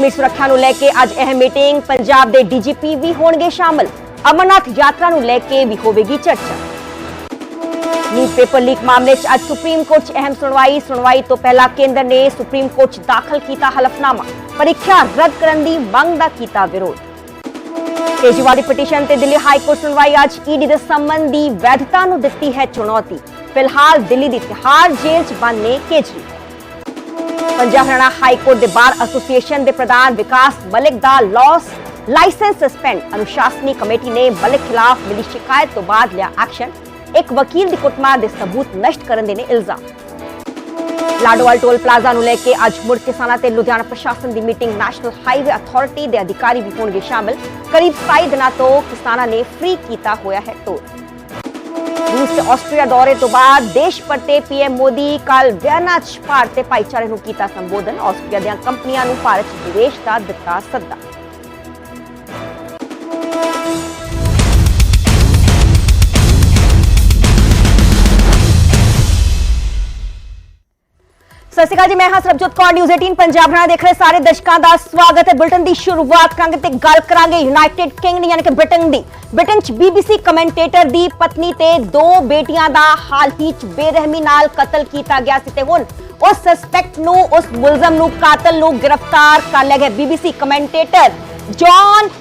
ਕਸ਼ਮੀਰ ਸੁਰੱਖਿਆ ਨੂੰ ਲੈ ਕੇ ਅੱਜ ਅਹਿਮ ਮੀਟਿੰਗ। ਪੰਜਾਬ ਦੇ ਡੀਜੀਪੀ ਵੀ ਹੋਣਗੇ ਸ਼ਾਮਲ। ਅਮਰਨਾਥ ਯਾਤਰਾ ਨੂੰ ਲੈ ਕੇ ਵੀ ਹੋਵੇਗੀ ਚਰਚਾ। नीट पेपर लीक मामले आज सुप्रीम कोर्ट च अहम सुनवाई तो पहला केंद्र ने सुप्रीम कोर्ट च दाखिल किया हलफनामा। परीक्षा रद्द करने की मंग दा किया विरोध। केजरीवाल की पिटीशन ते दिल्ली हाई कोर्ट सुनवाई आज ईडी दे संबंध दी वैधता नूं दित्ती है चुनौती। फिलहाल दिल्ली दी तिहाड़ जेल च बंद ने केजरीवाल। पंजाब हरियाणा हाई कोर्ट दे बार एसोसीएशन दे प्रधान विकास मलिक दा लॉस लाइसेंस सस्पेंड। अनुशासनी कमेटी ने मलिक खिलाफ मिली शिकायत तो बाद लिया एक्शन। एक वकील की कुटमार के सबूत नष्ट करने देने इल्जाम। लाडोवाल टोल प्लाजा ਨੂੰ ਲੈ ਕੇ ਅੱਜ ਮੁੜ ਕਿਸਾਨਾਂ ਤੇ ਲੁਧਿਆਣਾ ਪ੍ਰਸ਼ਾਸਨ ਦੀ ਮੀਟਿੰਗ। ਨੈਸ਼ਨਲ ਹਾਈਵੇ ਅਥਾਰਟੀ ਦੇ ਅਧਿਕਾਰੀ ਵੀ ਹੋਣਗੇ ਸ਼ਾਮਲ। ਕਰੀਬ 27 ਦਿਨਾਂ ਤੋਂ ਕਿਸਾਨਾਂ ਨੇ ਫ੍ਰੀ ਕੀਤਾ ਹੋਇਆ ਹੈ ਟੋਲ। रूस से ऑस्ट्रेलिया दौरे तो बाद देश परते पीएम मोदी कल वियना च भारतीय भाईचारे ਨੂੰ ਕੀਤਾ ਸੰਬੋਧਨ। ਆਸਟ੍ਰੇਲੀਆ ਦੀਆਂ ਕੰਪਨੀਆਂ ਨੂੰ ਭਾਰਤ ਚ ਨਿਵੇਸ਼ ਦਾ ਦਿੱਤਾ ਸੱਦਾ। सत श्री अकाल जी, मैं हाँ सरबजोत कौर। न्यूज़ 18 पंजाब हरियाणा देख रहे सारे दर्शकों का स्वागत है। बुलेटिन की शुरुआत करांगे ते गल करांगे यूनाइटेड किंगडम यानी कि ब्रिटेन दी। ब्रिटेन च बीबीसी कमेंटेटर दी पत्नी ते दो बेटियां दा हाल ही च बेरहमी नाल कतल किया गया सी ते हुण उस सस्पेक्ट नूं उस मुलजम नूं कातल नूं गिरफ्तार कर लिया गया। बीबीसी कमेंटेटर जॉन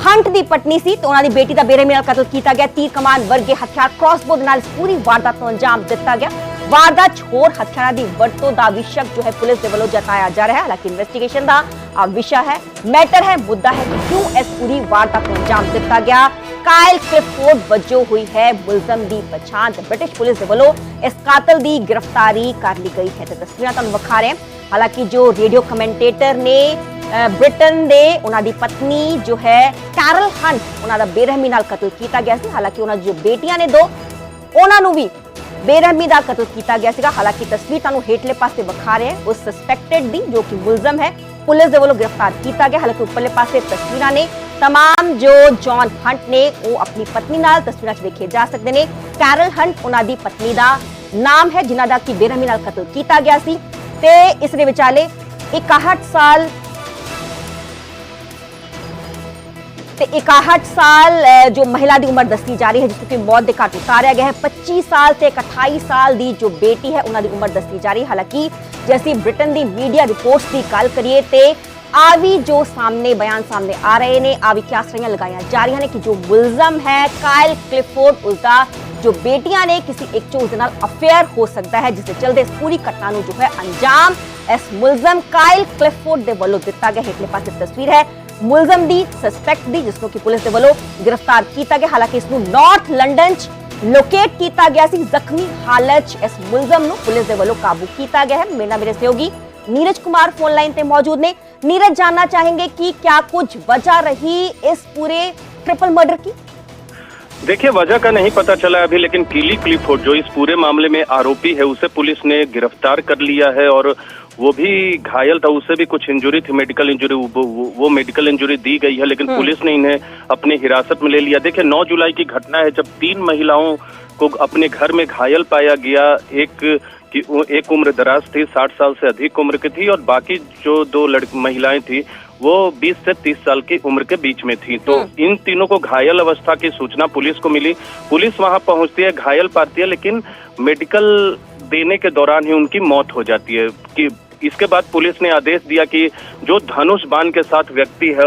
हंट दी पत्नी सी ते उन्हां दी बेटी दा बेरहमी नाल कतल किया गया। तीर कमान वर्गे हथियार क्रॉसबो दे नाल इस पूरी वारदात नूं अंजाम दिता गया। वारदात होर हथियारों की वरतों का भी शक जो है पुलिस के वालों जताया जा रहा है। हालांकि इन्वेस्टिगेशन का विषय है, मैटर है, मुद्दा है कि क्यों इस पूरी वारदात को अंजाम दिता गया। कायल क्लिफोर्ड वजों हुई है मुलजम की पछाण। ब्रिटिश पुलिस के वालों इस कातल की गिरफ्तारी कर ली गई है। तो तस्वीरें तुहानूं विखा रहे हैं। हालांकि जो रेडियो कमेंटेटर ने ब्रिटेन दे उन्हां दी पत्नी जो है कैरल हंट उन्हां दा बेरहमी नाल कतल किया गया सी। हालांकि उन्हां जो बेटियां ने दो उन्हां नूं भी बेरहमी का कतल किया गया सीगा। हालांकि तस्वीर तुहानूं हेठले पासे विखा रहे हैं उस सस्पेक्टेड दी जो कि मुलजम है पुलिस के वालों गिरफ्तार किया गया। हालांकि उपरले पासे तस्वीरां ने तमाम जो जॉन हंट ने वो अपनी पत्नी नाल तस्वीरां च वेखे जा सकते हैं। कैरल हंट उन्हां दी पत्नी का नाम है जिन्हां दा कि बेरहमी नाल कतल किया गया सी ते इस दे विचाले 61 साल जो महिला की उम्र दसी जा रही है जिसको कि मौत के घाट उतारा गया है। 25 साल से 28 साल की जो बेटी है उन्होंने उम्र दसी जा रही है। हालांकि जैसी ब्रिटेन की मीडिया रिपोर्ट्स की गल करिए तो आवी जो बयान सामने आ रहे हैं, आवी क्यासरियां लगाई जा रही हैं कि जो मुलजम है कायल क्लिफोर्ड उसका जो बेटियां ने किसी एक चो उसके नाल अफेयर हो सकता है, जिसके चलते इस पूरी घटना जो है अंजाम इस मुलजम कायल क्लिफोर्ड के वालों दिता गया। हेठले पासे तस्वीर है मुलजम दी सस्पेक्ट दी जिसको कि पुलिस के वालों गिरफ्तार किया गया। हालांकि इसनूं नॉर्थ लंडन च लोकेट किया गया सी। जख्मी हालत च इस मुलजम नूं पुलिस के वालों काबू किया गया है। मेरे सहयोगी नीरज कुमार फोन लाइन पे मौजूद ने। नीरज, जानना चाहेंगे कि क्या कुछ वजह रही इस पूरे ट्रिपल मर्डर की? देखिए, वजह का नहीं पता चला अभी, लेकिन कीली क्लिफोर्ड जो इस पूरे मामले में आरोपी है उसे पुलिस ने गिरफ्तार कर लिया है और वो भी घायल था, उसे भी कुछ इंजरी थी, मेडिकल इंजरी, वो मेडिकल इंजरी दी गई है, लेकिन पुलिस ने इन्हें अपने हिरासत में ले लिया। देखिए, 9 जुलाई की घटना है जब 3 महिलाओं को अपने घर में घायल पाया गया। एक उम्र दराज थी, 60 साल से अधिक उम्र की थी और बाकी जो 2 महिलाएं थी वो 20 से 30 साल की उम्र के बीच में थी। तो इन तीनों को घायल अवस्था की सूचना पुलिस को मिली। पुलिस वहां पहुंचती है, घायल पाती है, लेकिन मेडिकल देने के दौरान ही उनकी मौत हो जाती है। कि इसके बाद पुलिस ने आदेश दिया कि जो धनुष बाण के साथ व्यक्ति है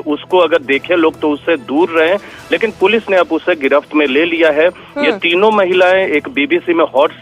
उसको अगर देखे लोग तो उससे दूर रहें, लेकिन पुलिस ने अब उसे गिरफ्त में ले लिया है। ये तीनों महिलाएं एक बीबीसी में हॉर्स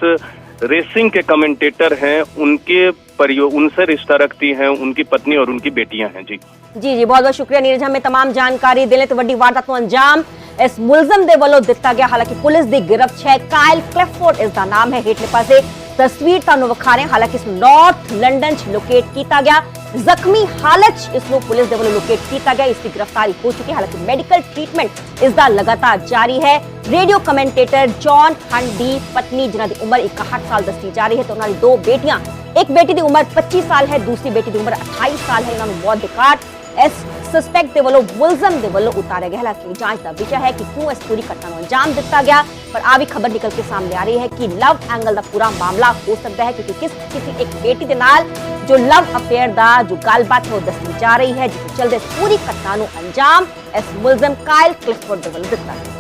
रेसिंग के कमेंटेटर हैं, उनसे रिश्ता रखती हैं, उनकी पत्नी और उनकी बेटियां हैं। जी बहुत बहुत शुक्रिया नीरज, हमें तमाम जानकारी देने। तो वड्डी वारदात को अंजाम इस मुलजम दे वालों दिता गया। हालांकि पुलिस की गिरफ्त है कायल क्लिफोर्ड इसका नाम है। हेठले पासे तस्वीर तुहानूं विखा रहे हैं। हालांकि इस नॉर्थ लंडन च लोकेट किया गया। जख्मी हालत इसको पुलिस के वालों लोकेट किया गया। इसकी गिरफ्तारी हो चुकी है। हालांकि मेडिकल ट्रीटमेंट इसका लगातार जारी है। रेडियो कमेंटेटर जॉन हंट दी पत्नी जिन्हां दी उम्र 61 साल दसी जा रही है तो उन्हां दी 2 बेटियां, एक बेटी की उम्र 25 साल है, दूसरी बेटी की उम्र 28 साल है। इन्होंने मौत के घाट इस सस्पेक्ट के वालों मुलजम के वालों उतारे गए। हालांकि जांच का विषय है कि क्यों इस पूरी घटना को अंजाम दिता गया, पर आ भी खबर निकल के सामने आ रही है कि लव एंगल का पूरा मामला हो सकता है, क्योंकि किसी एक बेटी के नाल ਜੋ ਲਵ ਅਫੇਅਰ ਦਾ ਜੋ ਗੱਲਬਾਤ ਹੈ ਉਹ ਦੱਸੀ ਜਾ ਰਹੀ ਹੈ, ਜਿਸ ਚਲਦੇ ਪੂਰੀ ਘਟਨਾ ਨੂੰ ਅੰਜਾਮ ਇਸ ਮੁਲਜ਼ਮ ਕਾਇਲ ਕਲਿਫੋਰਡ ਦੇ ਵੱਲੋਂ ਦਿੱਤਾ ਗਿਆ।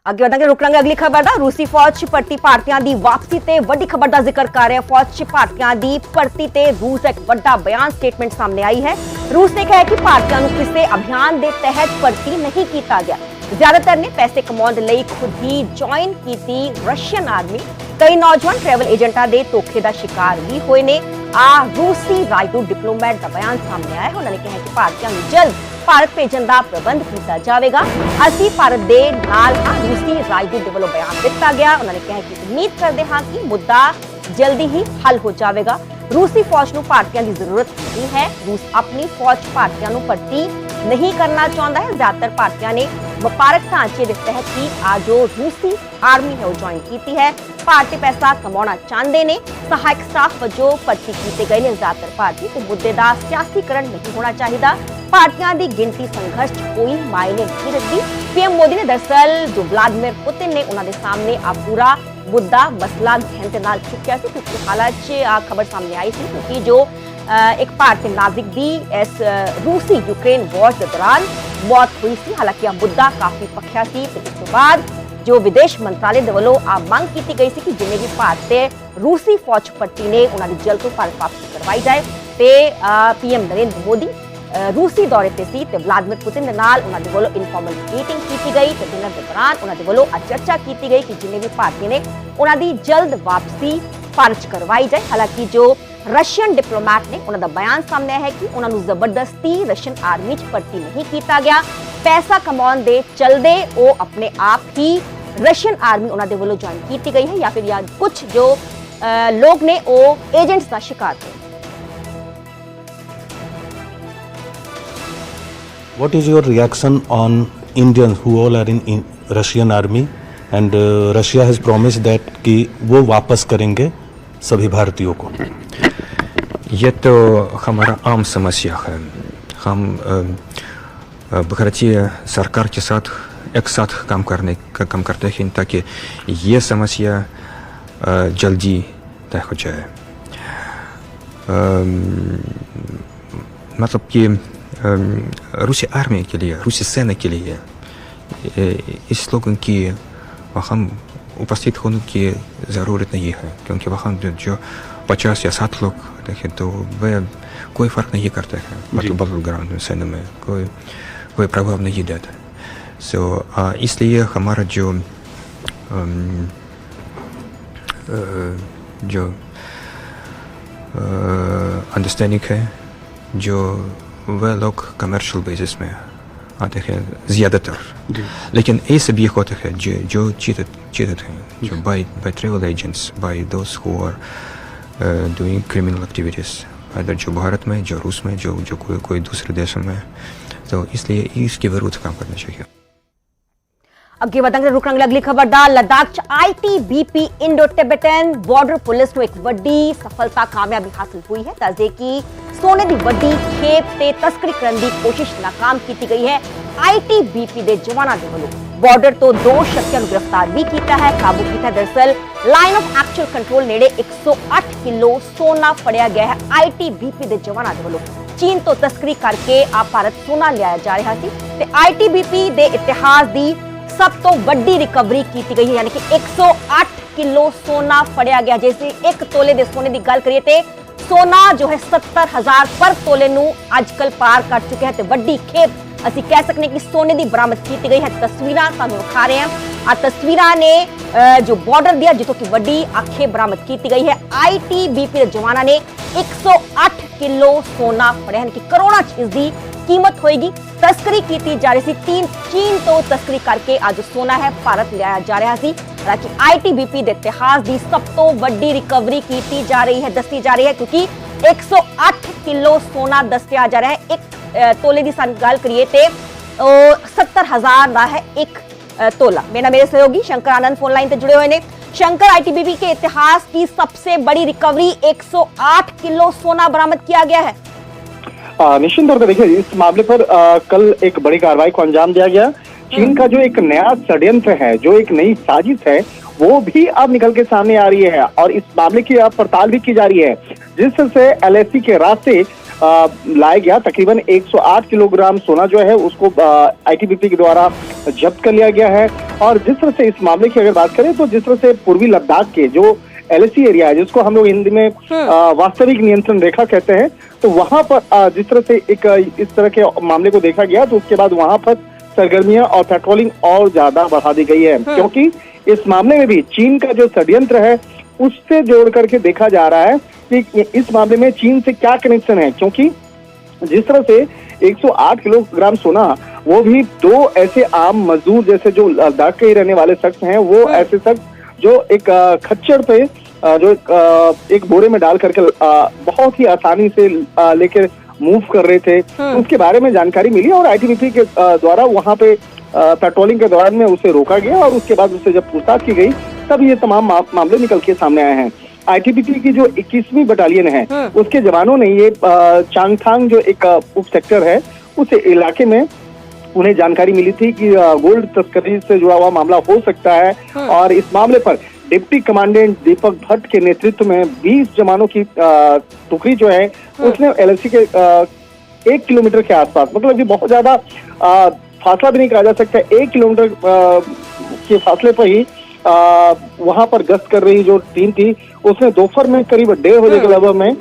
ਅੱਗੇ ਵਧਾਂਗੇ, ਰੁਕ ਲਾਂਗੇ ਅਗਲੀ ਖਬਰ ਦਾ। ਰੂਸੀ ਫੌਜ 'ਚ ਭਰਤੀ ਭਾਰਤੀਆਂ ਦੀ ਵਾਪਸੀ ਤੇ ਵੱਡੀ ਖਬਰ ਦਾ ਜ਼ਿਕਰ ਕਰ ਰਿਹਾ ਫੌਜ 'ਚ ਭਾਰਤੀਆਂ ਦੀ ਭਰਤੀ ਤੇ ਰੂਸ ਦਾ ਇੱਕ ਵੱਡਾ ਬਿਆਨ ਸਟੇਟਮੈਂਟ ਸਾਹਮਣੇ ਆਈ ਹੈ। ਰੂਸ ਨੇ ਕਿਹਾ ਕਿ ਭਾਰਤੀਆਂ ਨੂੰ ਕਿਸੇ ਅਭਿਆਨ ਦੇ ਤਹਿਤ ਭਰਤੀ ਨਹੀਂ ਕੀਤਾ ਗਿਆ। ਜ਼ਿਆਦਾਤਰ ਨੇ ਪੈਸੇ ਕਮਾਉਣ ਦੇ ਲਈ ਖੁਦ ਹੀ ਜੁਆਇਨ ਕੀਤੀ ਰਸ਼ੀਅਨ ਆਰਮੀ। ਕਈ ਨੌਜਵਾਨ ਟਰੈਵਲ ਏਜੰਟਾਂ ਦੇ ਧੋਖੇ ਦਾ ਸ਼ਿਕਾਰ ਵੀ ਹੋਏ ਨੇ। ਰੂਸੀ ਰਾਜਦੂਤ ਡਿਪਲੋਮੈਟ ਦਾ ਬਿਆਨ ਸਾਹਮਣੇ ਆਇਆ। ਉਹਨਾਂ ਨੇ ਕਿਹਾ ਕਿ ਭਾਰਤੀਆਂ ਨੂੰ ਜਲਦ ਭਾਰਤ ਭੇਜਣ ਦਾ ਪ੍ਰਬੰਧ ਕੀਤਾ ਜਾਵੇਗਾ। ਅਸੀਂ ਭਾਰਤ ਦੇ ਨਾਲ ਹਾਂ, ਰੂਸੀ ਰਾਜਦੂਤ ਦੇ ਵੱਲੋਂ ਬਿਆਨ ਦਿੱਤਾ ਗਿਆ। ਉਹਨਾਂ ਨੇ ਕਿਹਾ ਕਿ ਉਮੀਦ ਕਰਦੇ ਹਾਂ ਕਿ ਮੁੱਦਾ ਜਲਦੀ ਹੀ ਹੱਲ ਹੋ ਜਾਵੇਗਾ। ਰੂਸੀ ਫੌਜ ਨੂੰ ਭਾਰਤੀਆਂ ਦੀ ਜ਼ਰੂਰਤ ਨਹੀਂ ਹੈ। ਰੂਸ ਆਪਣੀ ਫੌਜ ਭਾਰਤੀਆਂ ਨੂੰ ਭਰਤੀ ਨਹੀਂ ਕਰਨਾ ਚਾਹੁੰਦਾ ਹੈ। ਜ਼ਿਆਦਾਤਰ ਭਾਰਤੀਆਂ ਨੇ ਵਪਾਰਕ ਢਾਂਚੇ ਦੇ ਤਹਿਤ ਹੀ ਜੋ ਰੂਸੀ ਆਰਮੀ ਹੈ ਉਹ ਜੁਆਇਨ ਕੀਤੀ ਹੈ। ਭਾਰਤੀ ਪੈਸਾ ਕਮਾਉਣਾ ਚਾਹੁੰਦੇ ਨੇ। ਸਹਾਇਕ ਸਟਾਫ ਵਜੋਂ ਭਰਤੀ ਕੀਤੇ ਗਏ ਨੇ ਜ਼ਿਆਦਾਤਰ ਭਾਰਤੀ ਤੇ ਮੁੱਦੇ ਦਾ ਸਿਆਸੀਕਰਨ ਨਹੀਂ ਹੋਣਾ ਚਾਹੀਦਾ। ਭਾਰਤੀਆਂ ਦੀ ਗਿਣਤੀ ਸੰਘਰਸ਼ 'ਚ ਕੋਈ ਮਾਇਨੇ ਨਹੀਂ ਰੱਖਦੀ। ਪੀਐਮ ਮੋਦੀ ਨੇ ਦਰਅਸਲ ਜੋ ਵਲਾਦੀਮੀਰ ਪੁਤਿਨ ਨੇ ਉਹਨਾਂ ਦੇ ਸਾਹਮਣੇ ਆ ਪੂਰਾ ਮੁੱਦਾ ਮਸਲਾ ਗਹਿਨਤਾ ਨਾਲ ਚੁੱਕਿਆ ਸੀ, ਕਿਉਂਕਿ ਹਾਲਾਤ 'ਚ ਆ ਖਬਰ ਸਾਹਮਣੇ ਆਈ ਸੀ ਕਿਉਂਕਿ ਜੋ ਇੱਕ ਭਾਰਤੀ ਨਾਗਰਿਕ ਦੀ ਇਸ ਰੂਸੀ ਯੂਕਰੇਨ ਵਾਰ ਦੇ ਦੌਰਾਨ ਮੌਤ ਹੋਈ ਸੀ। ਹਾਲਾਂਕਿ ਇਹ ਮੁੱਦਾ ਕਾਫੀ ਪੱਖਿਆ ਸੀ ਤੇ ਇਸ ਤੋਂ ਬਾਅਦ ਜੋ ਵਿਦੇਸ਼ ਮੰਤਰਾਲੇ ਦੇ ਵੱਲੋਂ ਆ ਮੰਗ ਕੀਤੀ ਗਈ ਸੀ ਕਿ ਜਿੰਨੇ ਵੀ ਭਾਰਤੀ ਰੂਸੀ ਫੌਜ ਭਰਤੀ ਨੇ ਉਹਨਾਂ ਦੀ ਜਲਦ ਤੋਂ ਭਾਰਤ ਵਾਪਸੀ ਕਰਵਾਈ ਜਾਏ ਤੇ ਪੀਐਮ ਨਰਿੰਦਰ ਮੋਦੀ ਰੂਸੀ ਦੌਰੇ ਤੇ ਸੀ ਤੇ ਵਲਾਦੀਮੀਰ ਪੁਤਿਨ ਦੇ ਨਾਲ ਉਹਨਾਂ ਦੇ ਵੱਲੋਂ ਇਨਫਾਰਮਲ ਮੀਟਿੰਗ ਕੀਤੀ ਗਈ ਤੇ ਦਿਨਾਂ ਦੇ ਦੌਰਾਨ ਉਹਨਾਂ ਦੇ ਵੱਲੋਂ ਚਰਚਾ ਕੀਤੀ ਗਈ ਕਿ ਜਿੰਨੇ ਵੀ ਭਾਰਤੀ ਨੇ ਉਹਨਾਂ ਦੀ ਜਲਦ ਵਾਪਸੀ ਭਾਰਤ ਕਰਵਾਈ ਜਾਏ। ਹਾਲਾਂਕਿ ਜੋ ਰਸ਼ੀਅਨ ਡਿਪਲੋਮੈਟ ਨੇ ਉਹਨਾਂ ਦਾ ਬਿਆਨ ਸਾਹਮਣੇ ਆਇਆ ਹੈ ਕਿ ਉਹਨਾਂ ਨੂੰ ਜ਼ਬਰਦਸਤੀ ਰਸ਼ੀਅਨ ਆਰਮੀ 'ਚ ਭਰਤੀ ਨਹੀਂ ਕੀਤਾ ਗਿਆ। ਪੈਸਾ ਕਮਾਉਣ ਦੇ ਚਲਦੇ ਉਹ ਆਪਣੇ ਆਪ ਹੀ ਰਸ਼ੀਅਨ ਆਰਮੀ ਉਹਨਾਂ ਦੇ ਵੱਲੋਂ ਜੁਆਇਨ ਕੀਤੀ ਗਈ ਹੈ ਜਾਂ ਫਿਰ ਕੁਝ ਜੋ ਲੋਕ ਨੇ ਉਹ ਏਜੰਟਸ ਦਾ ਸ਼ਿਕਾਰ ਹੋਏ। What is your reaction on Indians who all are in Russian army and Russia has promised that कि वो वापस करेंगे सभी भारतीयों को? ये तो हमारा आम समस्या है। हम भारतीय सरकार के साथ एक साथ काम करते हैं ताकि ये समस्या जल्दी तय हो जाए। मतलब कि रूसी आर्मी के लिए, रूसी सेना के लिए इस लोगों की वहाँ उपस्थित होने की ज़रूरत नहीं है, क्योंकि वहाँ जो 50 या 60 लोग देखें तो वह कोई फ़र्क नहीं करते हैं। मतलब बैटल ग्राउंड सेना में कोई प्रभाव नहीं देता। इसलिए हमारा जो अंडरस्टैंडिंग है, जो वह लोग कमर्शियल बेसिस में आते हैं ज़्यादातर, लेकिन ऐसे भी होते हैं जो cheated हैं, जो by travel agents, by those who are doing criminal activities, अगर जो भारत में, जो रूस में, जो कोई दूसरे देशों में, तो इसलिए इसके विरुद्ध काम करना चाहिए। ਅੱਗੇ ਵਧਾਂਗੇ, ਰੁਕ ਲਾਂਗੇ ਅਗਲੀ ਖਬਰ ਦਾ। ਲਦਾਖ 'ਚ ITBP ਇੰਡੋ ਟਿਬੇਟਨ ਬਾਰਡਰ ਪੁਲਿਸ ਨੂੰ ਇੱਕ ਵੱਡੀ ਸਫਲਤਾ ਕਾਮਯਾਬੀ ਹਾਸਲ ਹੋਈ ਹੈ। ਦੱਸਦੇ ਕਿ ਸੋਨੇ ਦੀ ਵੱਡੀ ਖੇਪ ਤੇ ਤਸਕਰੀ ਕਰਨ ਦੀ ਕੋਸ਼ਿਸ਼ ਨਾਕਾਮ ਕੀਤੀ ਗਈ ਹੈ। ITBP ਦੇ ਜਵਾਨਾਂ ਦੇ ਵੱਲੋਂ ਬਾਰਡਰ ਤੋਂ 2 ਸ਼ਖਸੀਆਂ ਨੂੰ ਗ੍ਰਿਫਤਾਰ ਵੀ ਕੀਤਾ ਹੈ, ਕਾਬੂ ਕੀਤਾ। ਦਰਅਸਲ ਲਾਈਨ ਆਫ ਐਕਚੁਅਲ ਕੰਟਰੋਲ ਨੇੜੇ 108 ਕਿਲੋ ਸੋਨਾ ਫੜਿਆ ਗਿਆ ਹੈ। ITBP ਦੇ ਜਵਾਨਾਂ ਦੇ ਵੱਲੋਂ ਚੀਨ ਤੋਂ ਤਸਕਰੀ ਕਰਕੇ ਭਾਰਤ ਸੋਨਾ ਲਿਆਇਆ ਜਾ ਰਿਹਾ ਸੀ ਤੇ ITBP ਦੇ ਇਤਿਹਾਸ ਦੀ ਸਭ ਤੋਂ ਵੱਡੀ ਰਿਕਵਰੀ ਕੀਤੀ ਗਈ ਹੈ, ਯਾਨੀ ਕਿ 108 ਕਿਲੋ ਸੋਨਾ ਫੜਿਆ ਗਿਆ। ਜੈਸੇ 1 ਤੋਲੇ ਦੇ ਸੋਨੇ ਦੀ ਗੱਲ ਕਰੀਏ ਤੇ ਸੋਨਾ ਜੋ ਹੈ 70,000 ਪਰ ਤੋਲੇ ਨੂੰ ਅੱਜਕੱਲ ਪਾਰ ਕਰ ਚੁੱਕਿਆ ਹੈ ਤੇ ਵੱਡੀ ਖੇਪ ਅਸੀਂ ਕਹਿ ਸਕਦੇ ਕਿ ਸੋਨੇ ਦੀ ਬਰਾਮਦ ਕੀਤੀ ਗਈ ਹੈ। ਤਸਵੀਰਾਂ ਤੁਹਾਨੂੰ ਵਿਖਾ ਰਹੇ ਹਾਂ। ਆ ਤਸਵੀਰਾਂ ਨੇ ਜੋ ਬਾਰਡਰ ਦੀਆਂ ਜਿੱਥੋਂ ਕਿ ਵੱਡੀ ਆਖੇ ਬਰਾਮਦ ਕੀਤੀ ਗਈ ਹੈ। ITBP ਦੇ ਜਵਾਨਾਂ ਨੇ 108 ਕਿਲੋ ਸੋਨਾ ਫੜਿਆ ਹੈ ਕਿ ਕਰੋੜਾਂ ਚ ਇਸ ਦੀ ਕੀਮਤ ਹੋਏਗੀ। ਤਸਕਰੀ ਕੀਤੀ ਜਾ ਰਹੀ ਸੀ, ਚੀਨ ਤੋਂ ਤਸਕਰੀ ਕਰਕੇ ਅੱਜ ਸੋਨਾ ਹੈ ਭਾਰਤ ਲਿਆਇਆ ਜਾ ਰਿਹਾ ਸੀ। ਹਾਲਾਂਕਿ ITBP ਦੇ ਇਤਿਹਾਸ ਦੀ ਸਭ ਤੋਂ ਵੱਡੀ ਰਿਕਵਰੀ ਕੀਤੀ ਜਾ ਰਹੀ ਹੈ, ਦੱਸੀ ਜਾ ਰਹੀ ਹੈ, ਕਿਉਂਕਿ 108 ਕਿਲੋ ਸੋਨਾ ਦੱਸਿਆ ਜਾ ਰਿਹਾ ਹੈ। 1 ਤੋਲੇ ਦੀ ਗੱਲ ਕਰੀਏ ਤੇ 70,000 ਦਾ ਹੈ 1 तोला। मेरे सहयोगी शंकर आनंद फोन लाइन पे जुड़े हुए ने। शंकर, ITBP के इतिहास की सबसे बड़ी रिकवरी 108 किलो सोना बरामद किया गया है। निश्चित तौर पर देखिए, इस मामले पर कल एक बड़ी कार्रवाई को अंजाम दिया गया। चीन का जो एक नया षड्यंत्र है, जो एक नई साजिश है, वो भी अब निकल के सामने आ रही है और इस मामले की अब पड़ताल भी की जा रही है। जिस तरह से एलएसी के रास्ते लाया गया तकरीबन 108 किलोग्राम सोना जो है उसको आईटीबीपी के द्वारा जब्त कर लिया गया है। और जिस तरह से इस मामले की अगर बात करें तो जिस तरह से पूर्वी लद्दाख के जो एलएसी एरिया है, जिसको हम लोग हिंदी में वास्तविक नियंत्रण रेखा कहते हैं, तो वहां पर जिस तरह से एक इस तरह के मामले को देखा गया तो उसके बाद वहां पर सरगर्मियां और पेट्रोलिंग और ज्यादा बढ़ा दी गई है, क्योंकि इस मामले में भी चीन का जो षड्यंत्र है उससे जोड़ करके देखा जा रहा है कि इस मामले में चीन से क्या कनेक्शन है। क्योंकि जिस तरह से 108 किलोग्राम सोना, वो भी दो ऐसे आम मजदूर जैसे जो लद्दाख के ही रहने वाले शख्स हैं, वो ऐसे शख्स जो एक खच्चर पे जो एक बोरे में डाल करके बहुत ही आसानी से लेकर मूव कर रहे थे, उसके बारे में जानकारी मिली और आईटीबीपी के द्वारा वहां पे पेट्रोलिंग के दौरान में उसे रोका गया और उसके बाद उससे जब पूछताछ की गई तब ये तमाम मामले निकल के सामने आए हैं। आईटीबीपी की जो 21वीं बटालियन है उसके जवानों ने ये चांगथांग जो एक उप सेक्टर है उस इलाके में उन्हें जानकारी मिली थी कि गोल्ड तस्करी से जुड़ा हुआ मामला हो सकता है और इस मामले पर डिप्टी कमांडेंट दीपक भट्ट के नेतृत्व में 20 जवानों की टुकड़ी जो है उसने एलएसी के 1 किलोमीटर के आसपास, मतलब कि बहुत ज्यादा फासला भी नहीं कहा जा सकता, 1 किलोमीटर के फासले पर ही वहां पर गश्त कर रही जो टीम थी उसने दोपहर में करीब 1:30 बजे के लगभग में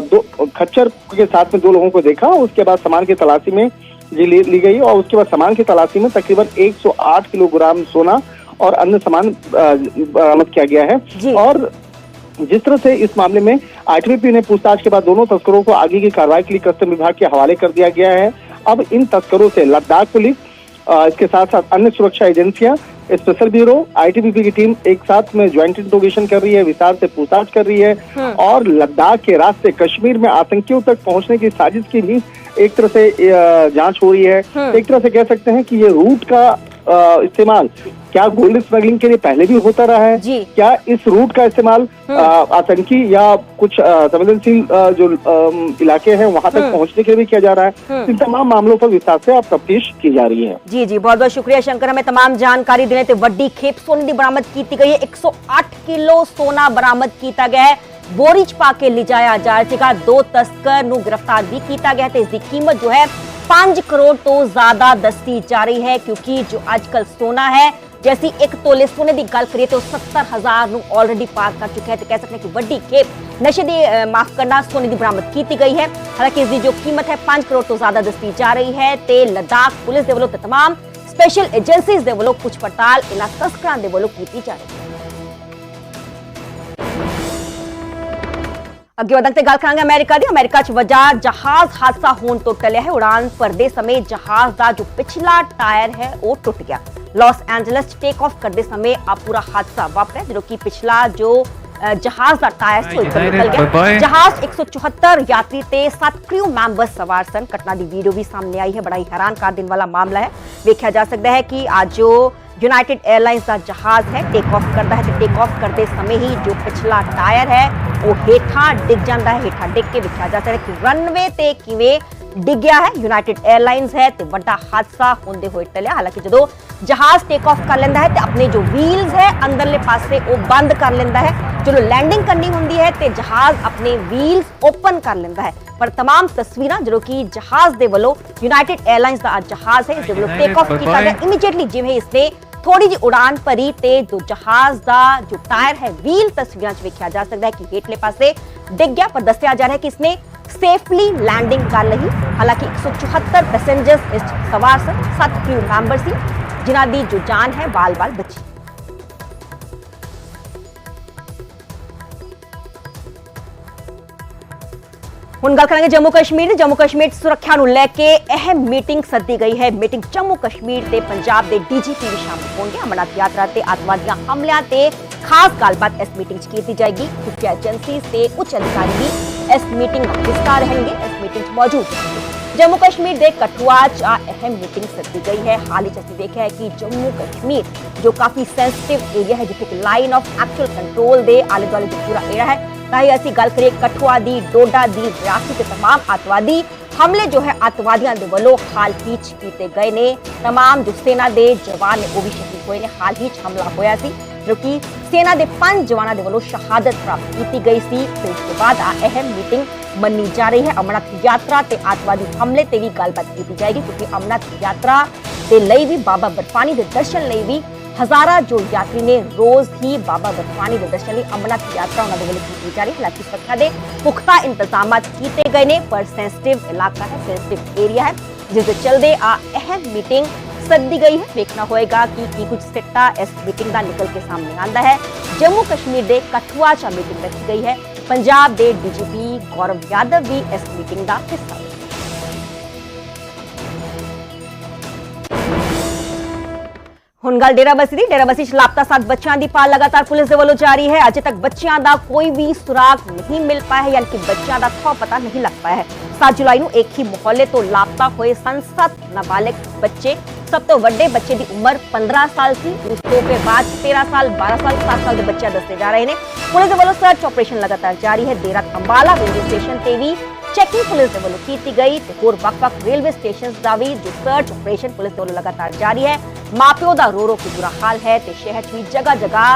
दो खच्चर के साथ में 2 लोगों को देखा। उसके बाद सामान की तलाशी में ली गई और उसके बाद सामान की तलाशी में तकरीबन 108 किलोग्राम सोना और अन्य सामान बरामद किया गया है। और जिस तरह से इस मामले में आईटीबीपी ने पूछताछ के बाद दोनों तस्करों को आगे की कार्रवाई के लिए कस्टम विभाग के हवाले कर दिया गया है। अब इन तस्करों से लद्दाख पुलिस, इसके साथ साथ अन्य सुरक्षा एजेंसियां, स्पेशल ब्यूरो, आईटीबीपी की टीम एक साथ में ज्वाइंट इंट्रोगेशन कर रही है, विस्तार से पूछताछ कर रही है और लद्दाख के रास्ते कश्मीर में आतंकियों तक पहुंचने की साजिश की भी एक तरह से जांच हो रही है। एक तरह से कह सकते हैं कि ये रूट का इस्तेमाल क्या गोल्ड स्मगलिंग के लिए पहले भी होता रहा है, क्या इस रूट का इस्तेमाल आतंकी या कुछ संवेदनशील जो इलाके हैं वहां तक पहुंचने के लिए भी किया जा रहा है। इन तमाम मामलों पर विस्तार से अब तफ्तीश की जा रही है। जी जी, बहुत बहुत शुक्रिया शंकर, हमें तमाम जानकारी देने ते वड्डी खेप सोने की बरामद की गई है। 108 किलो सोना बरामद किया गया है, बोरीच पाके ले जाया जा रहा। 2 तस्कर नू गिरफ्तार भी किया गया है। इसकी कीमत जो है 5 करोड़ तो ज्यादा दस्ती जा रही है, क्योंकि जो आजकल सोना है जैसी 1 तोले सोने की गल करिए तो 70,000 ऑलरेडी पार कर चुके हैं। तो कह सकते हैं कि वड्डी खेप नशे दी माफ करना सोने की बरामद की गई है। हालांकि इसकी जो कीमत है 5 करोड़ तो ज्यादा दस्ती जा रही है। ते लद्दाख पुलिस दे वलों ते तमाम स्पेशल एजेंसीज दे वलों कुछ पड़ताल इन्हां तस्करां दे वलों की जा रही है। अगे वधते गल करांगे अमेरिका दी। अमेरिका च वजह जहाज हादसा होने तो टलिया है। उड़ान भरदे समय जहाज का जो पिछला टायर है वो टुट गया। लॉस एंजलिस टेक ऑफ करते समय आ पूरा हादसा वापरा, जो कि पिछला जो जहाज का टायर से निकल गया। जहाज 174 यात्री ते 7 क्रू मैंबर्स सवार सन। घटना की वीडियो भी सामने आई है। बड़ा ही हैरान कर देने वाला मामला है। देखा जा सकता है कि आज जो यूनाइटेड एयरलाइंस का जहाज है टेक ऑफ करता है तो टेक ऑफ करते समय ही जो पिछला टायर है वो हेठा डिग जाता है। हेठा डिग के देखा जा सकता है कि रनवे ते किवें डिग गया है। यूनाइटेड एयरलाइंस है तो बड़ा हादसा होंदे हुए टलिया। हालांकि जो जहाज टेक ऑफ कर लेंदा है तो अपने जो व्हील्स है अंदरले पासे वो बंद कर लेंदा है। जो लैंडिंग करनी होंदी है तो जहाज अपने व्हील्स ओपन कर लेंदा है। पर तमाम तस्वीरां जो कि जहाज दे वलों यूनाइटेड एयरलाइंस का जहाज है जो टेक ऑफ किया गया, इमीडिएटली जिवें इसने थोड़ी जी उड़ान भरी ते जो जहाज का जो टायर है व्हील तस्वीरों वेख्या जा सकता है कि हेठले पासे डिग गया। पर दस्या जा रहा है कि इसने सेफली लैंडिंग कर ली। हालांकि 174 पैसेंजर्स इस सवार सन, 7 क्रू मैंबर सी जिन्हां दी जो जान है बाल बाल बची। हुण गल करांगे जम्मू कश्मीर। जम्मू कश्मीर सुरक्षा नूं लैके अहम मीटिंग सद्दी गई है। मीटिंग जम्मू कश्मीर ते पंजाब दे डीजीपी भी शामिल होंगे। अमरनाथ यात्रा ते आतंकवादियां हमलियां ते खास गलबात इस मीटिंग च की जाएगी। खुफिया एजेंसी से उच्च अधिकारी भी इस मीटिंग का हिस्सा रहेंगे, इस मीटिंग च मौजूद होंगे। जम्मू कश्मीर दे कठुआ च अहम मीटिंग सद्दी गई है। हाल ही असीं देखा है कि जम्मू कश्मीर जो काफी सेंसिटिव एरिया है, जिथे लाइन ऑफ एक्चुअल कंट्रोल दे आले दुआले जो पूरा एरिया है, ताकि असीं गल करिए कठुआ दी, डोडा दी, रियासी के तमाम आतंकवादी हमले जो है आतंकवादियों के वलों हाल ही किए गए ने। तमाम जो सेना के जवान ने वो भी शहीद हुए ने। हाल ही हमला होया सी क्योंकि सेना के 5 जवानों के वालों शहादत प्राप्त की गई सी। फिर उसके बाद अहम मीटिंग मनी जा रही है। अमरनाथ यात्रा ते आतंकवादी हमले ते भी गलबात की जाएगी, क्योंकि अमरनाथ यात्रा के लिए भी बाबा बर्फानी के दर्शन लिए भी हजारा जो यात्री ने रोज ही बाबा बर्फानी के दर्शन लिए अमरनाथ यात्रा उन्होंने वालों की जा रही है। हालांकि सुरक्षा के पुख्ता इंतजाम किए गए ने, पर सेंसिटिव इलाका है, सेंसिटिव एरिया है, जिसके चलते अहम मीटिंग सदी गई है। देखना होएगा कि कुछ सिट्टा इस मीटिंग का निकल के सामने आता है। जम्मू कश्मीर के कठुआ च मीटिंग रखी गई है। पंजाब के डीजीपी गौरव यादव भी इस मीटिंग का हिस्सा। हुण गल डेराबस्सी दी। डेराबस्सी च लापता 7 बच्चों की भाल लगातार पुलिस के वालों जारी है। अजे तक बच्चों का कोई भी सुराग नहीं मिल पाया है, यानी कि बच्चों का थौ पता नहीं लग पाया है। 7 जुलाई को एक ही मोहल्ले तो लापता हुए 7 नाबालिग बच्चे। सब तो वड्डे बच्चे की उम्र 15 साल थी, उस तो के बाद 13 साल, 12 साल, 7 साल के बच्चे दसते जा रहे हैं। पुलिस के वालों सर्च ऑपरेशन लगातार जारी है। देरा अंबाला रेलवे स्टेशन से भी चैकिंग पुलिस के वालों की गई, होर वक्-वक् रेलवे स्टेशन का भी जो सर्च ऑपरेशन पुलिस के वालों लगातार जारी है। मां प्यो का रो रो के बुरा हाल है। शहर भी जगह जगह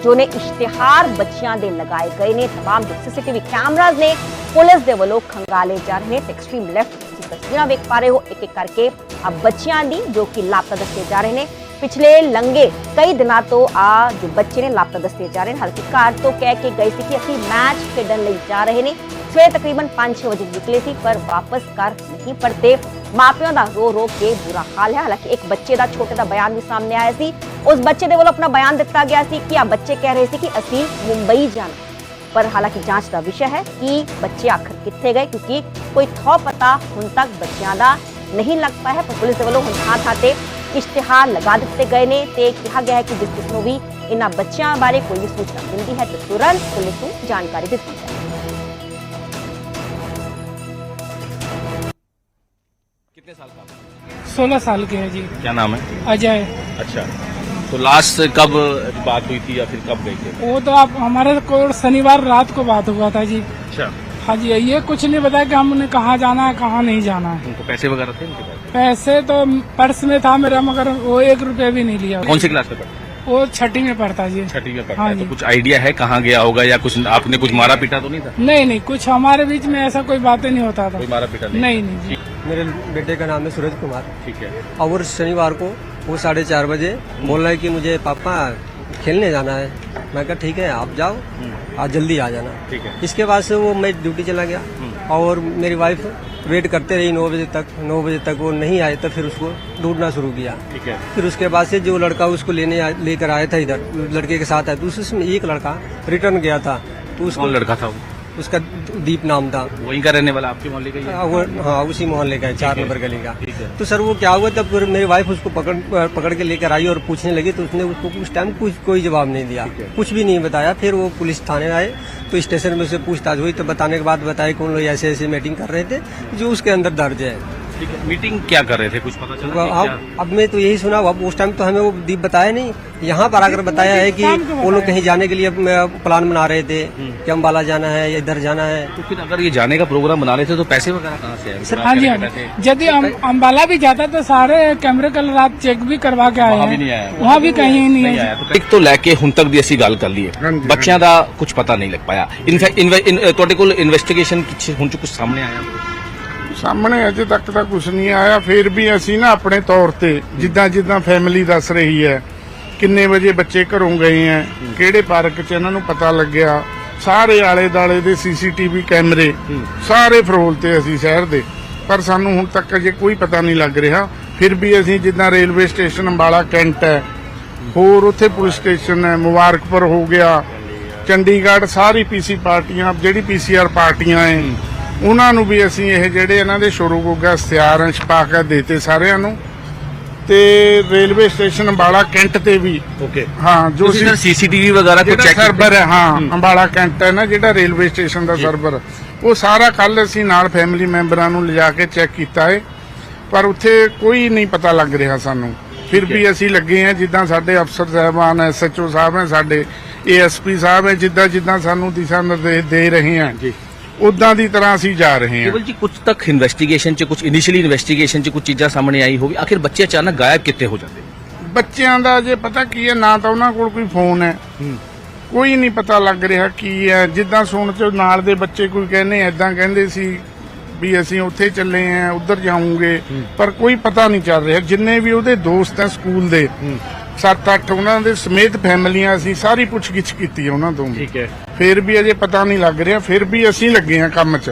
जो ने इश्तिहार बच्चों के लगाए गए ने। तमाम जो सीसीटीवी कैमराज ने पुलिस के वालों खंगाले जा रहे हैं। एक्सट्रीम लेफ्ट की तस्वीरें देख पा रहे हो एक एक करके अब बच्चों की, जो कि लापता दस्ते जा रहे हैं। पिछले लंघे कई दिनों तो जो बच्चे ने लापता दस्ते जा रहे हैं। हालांकि घर तो कह के गए थे कि असं मैच खेडन लई जा रहे हैं। सवेरे तकरीबन 5-6 बजे निकले थे, पर वापस कर नहीं परते। मापियों का रो रो के बुरा हाल है। हालांकि एक बच्चे का छोटे का बयान भी सामने आया सी। उस बच्चे के वालों अपना बयान दिता गया सी कि बच्चे कह रहे थे कि असी मुंबई जाना, पर हालांकि जांच का विषय है कि बच्चे आखिर कितने गए, क्योंकि कोई थौ पता हुण तक बच्चों का नहीं लग पाया है। पर पुलिस के वालों हुण थां-थां इश्तिहार लगा दिते गए ने ते कहा गया है कि जिस किसी भी इन्हां बच्चों बारे कोई भी सूचना मिलती है तो तुरंत पुलिस को जानकारी दी जाए। कितने साल का? 16 साल के है जी। क्या नाम है? अजय। अच्छा, तो लास्ट कब बात हुई थी या फिर कब गए थे? वो तो आप हमारे को शनिवार रात को बात हुआ था जी। अच्छा, हाँ जी, ये कुछ नहीं बताया कि हमने कहाँ जाना है कहाँ नहीं जाना है। उनको पैसे वगैरह थे उनके पास? पैसे तो पर्स में था मेरा, मगर वो 1 रुपया भी नहीं लिया। कौन सी क्लास में पढ़ते? वो 6ठी में पढ़ता जी। 6ठी में पढ़ता हाँ है। जी। तो कुछ आइडिया है कहाँ गया होगा या कुछ आपने कुछ मारा पीटा तो नहीं था? नहीं, कुछ हमारे बीच में ऐसा कोई बातें नहीं होता था। कोई मारा पीटा नहीं? नहीं जी। मेरे बेटे का नाम है सूरज कुमार। ठीक है। और शनिवार को वो 4:30 बजे बोल रहा है कि मुझे पापा खेलने जाना है। मैं कहा ठीक है आप जाओ, आज जल्दी आ जाना। ठीक है। इसके बाद से वो मैं ड्यूटी चला गया और मेरी वाइफ वेट करते रही 9 बजे तक। 9 बजे तक वो नहीं आए तो फिर उसको ढूंढना शुरू किया। ठीक है। फिर उसके बाद से जो लड़का उसको लेकर आया था इधर, लड़के के साथ आया तो उसमें एक लड़का रिटर्न गया था। तो उसको कौन लड़का था वो? उसका दीप नाम था। वहीं का रहने वाला आपके मोहल्ले का ही है? हाँ, उसी मोहल्ले का है, 4 नंबर गली का। ठीक है। तो सर वो क्या हुआ, तब फिर मेरी वाइफ उसको पकड़ के लेकर आई और पूछने लगी तो उसने उसको उस टाइम कोई जवाब नहीं दिया, कुछ भी नहीं बताया। फिर वो पुलिस थाने आए तो स्टेशन में उससे पूछताछ हुई तो बताने के बाद बताया कि उन लोग ऐसे ऐसे मीटिंग कर रहे थे जो उसके अंदर दर्ज है। ठीक है। मीटिंग क्या कर रहे थे, कुछ पता चला? अब मैं तो यही सुना, अब उस टाइम तो हमें वो दीप बताया नहीं। यहाँ पर आकर बताया है कि वो लोग कहीं जाने के लिए प्लान बना रहे थे कि अम्बाला जाना है या इधर जाना है। तो फिर अगर ये जाने का प्रोग्राम बना रहे थे तो पैसे वगैरह कहाँ से आए? हाँ जी, यदि अम्बाला भी जाता तो सारे कैमरे कल रात चेक भी करवा के आए वहाँ भी नहीं आया? वहाँ भी कहीं नहीं आया। एक तो लैके हुण तक दी असी गल कर ली है, बच्चों का कुछ पता नहीं लग पाया। ਤੁਹਾਡੇ ਕੋਲ ਇਨਵੈਸਟੀਗੇਸ਼ਨ ਹੁਣ ਚ ਕੁਝ ਸਾਹਮਣੇ ਆਇਆ? ਸਾਹਮਣੇ ਅਜੇ ਤੱਕ ਤਾਂ ਕੁਝ ਨਹੀਂ ਆਇਆ। ਫਿਰ ਵੀ ਅਸੀਂ ਨਾ ਆਪਣੇ ਤੌਰ ਤੇ ਜਿੱਦਾਂ ਫੈਮਿਲੀ ਦੱਸ ਰਹੀ ਹੈ ਕਿੰਨੇ ਵਜੇ ਬੱਚੇ ਘਰੋਂ ਗਏ ਹੈ, ਕਿਹੜੇ ਪਾਰਕ 'ਚ ਇਹਨਾਂ ਨੂੰ ਪਤਾ ਲੱਗਿਆ, ਸਾਰੇ ਆਲੇ ਦਾਲੇ ਦੇ ਸੀਸੀਟੀਵੀ ਕੈਮਰੇ ਸਾਰੇ ਫਰੋਲ ਤੇ ਅਸੀਂ ਸ਼ਹਿਰ ਦੇ, ਪਰ ਸਾਨੂੰ ਹੁਣ ਤੱਕ ਅਜੇ ਕੋਈ ਪਤਾ ਨਹੀਂ ਲੱਗ ਰਿਹਾ। ਫਿਰ ਵੀ ਅਸੀਂ ਜਿੱਦਾਂ ਰੇਲਵੇ ਸਟੇਸ਼ਨ ਅੰਬਾਲਾ ਕੈਂਟ ਹੈ, ਹੋਰ ਉੱਥੇ ਪੁਲਿਸ ਸਟੇਸ਼ਨ ਹੈ, ਮੁਬਾਰਕਪੁਰ ਹੋ ਗਿਆ, ਚੰਡੀਗੜ੍ਹ, ਸਾਰੀ ਪੀਸੀ ਪਾਰਟੀਆਂ ਜਿਹੜੀ ਪੀਸੀਆਰ ਪਾਰਟੀਆਂ ਹੈ ਉਹਨਾਂ ਨੂੰ ਵੀ ਅਸੀਂ ਇਹ ਜਿਹੜੇ ਇਹਨਾਂ ਦੇ ਸ਼ੁਰੂਗੋਗਾ ਇਸ਼ਤਿਹਾਰ ਛਪਾ ਕੇ ਦੇਤੇ ਸਾਰਿਆਂ ਨੂੰ। ਤੇ ਰੇਲਵੇ ਸਟੇਸ਼ਨ ਅੰਬਾਲਾ ਕੈਂਟ ਤੇ ਵੀ ਓਕੇ ਹਾਂ ਜੋ ਸੀਸੀਟੀਵੀ ਵਗੈਰਾ ਕੋ ਚੈੱਕ ਸਰਵਰ ਹੈ, ਹਾਂ ਅੰਬਾਲਾ ਕੈਂਟ ਹੈ ਨਾ ਜਿਹੜਾ ਰੇਲਵੇ ਸਟੇਸ਼ਨ ਦਾ ਸਰਵਰ, ਉਹ ਸਾਰਾ ਕੱਲ ਅਸੀਂ ਨਾਲ ਫੈਮਿਲੀ ਮੈਂਬਰਾਂ ਨੂੰ ਲਿਜਾ ਕੇ ਚੈੱਕ ਕੀਤਾ ਹੈ, ਪਰ ਉੱਥੇ ਕੋਈ ਨਹੀਂ ਪਤਾ ਲੱਗ ਰਿਹਾ ਸਾਨੂੰ। ਫਿਰ ਵੀ ਅਸੀਂ ਲੱਗੇ ਹਾਂ ਜਿੱਦਾਂ ਸਾਡੇ ਅਫਸਰ ਸਾਹਿਬਾਨ ਐਸਐਚਓ ਸਾਹਿਬ ਹੈ, ਸਾਡੇ ਏਐਸਪੀ ਸਾਹਿਬ ਹੈ, ਜਿੱਦਾਂ ਸਾਨੂੰ ਦਿਸ਼ਾ ਨਿਰਦੇਸ਼ ਦੇ ਰਹੇ ਹਨ ਉਦਾਂ ਦੀ ਤਰ੍ਹਾਂ ਅਸੀਂ ਜਾ ਰਹੇ ਹਾਂ। केवल जी कुछ तक इन्वेस्टिगेशन च कुछ इनिशियली इन्वेस्टिगेशन च कुछ चीज़ा सामने आई होगी, आखिर बच्चे अचानक गायब कितने हो जाते? ਬੱਚਿਆਂ ਦਾ ਜੇ ਪਤਾ ਕੀ ਹੈ, ਨਾ ਤਾਂ ਉਹਨਾਂ ਕੋਲ ਕੋਈ ਫੋਨ ਹੈ, ਕੋਈ ਨਹੀਂ ਪਤਾ ਲੱਗ ਰਿਹਾ ਕੀ ਹੈ। ਜਿੱਦਾਂ ਸੁਣ ਚ ਨਾਲ ਦੇ ਬੱਚੇ ਕੋਈ ਕਹਿੰਦੇ ਐਦਾਂ ਕਹਿੰਦੇ ਸੀ ਵੀ ਅਸੀਂ ਉੱਥੇ ਚੱਲੇ ਆਂ, ਉੱਧਰ ਜਾਊਂਗੇ, ਪਰ ਕੋਈ ਪਤਾ ਨਹੀਂ ਚੱਲ ਰਿਹਾ। ਜਿੰਨੇ ਵੀ ਉਹਦੇ ਦੋਸਤ ਹੈ ਸਕੂਲ ਦੇ 7-8 ਉਹਨਾਂ ਦੇ ਸਮੇਤ ਫੈਮਲੀਆਂ, ਅਸੀਂ ਸਾਰੀ ਪੁੱਛਗਿੱਛ ਕੀਤੀ ਉਹਨਾਂ ਤੋਂ, ਠੀਕ ਹੈ। ਫਿਰ ਵੀ ਅਜੇ ਪਤਾ ਨਹੀਂ ਲੱਗ ਰਿਹਾ। ਫਿਰ ਵੀ ਅਸੀਂ ਲੱਗੇ ਹਾਂ ਕੰਮ 'ਚ।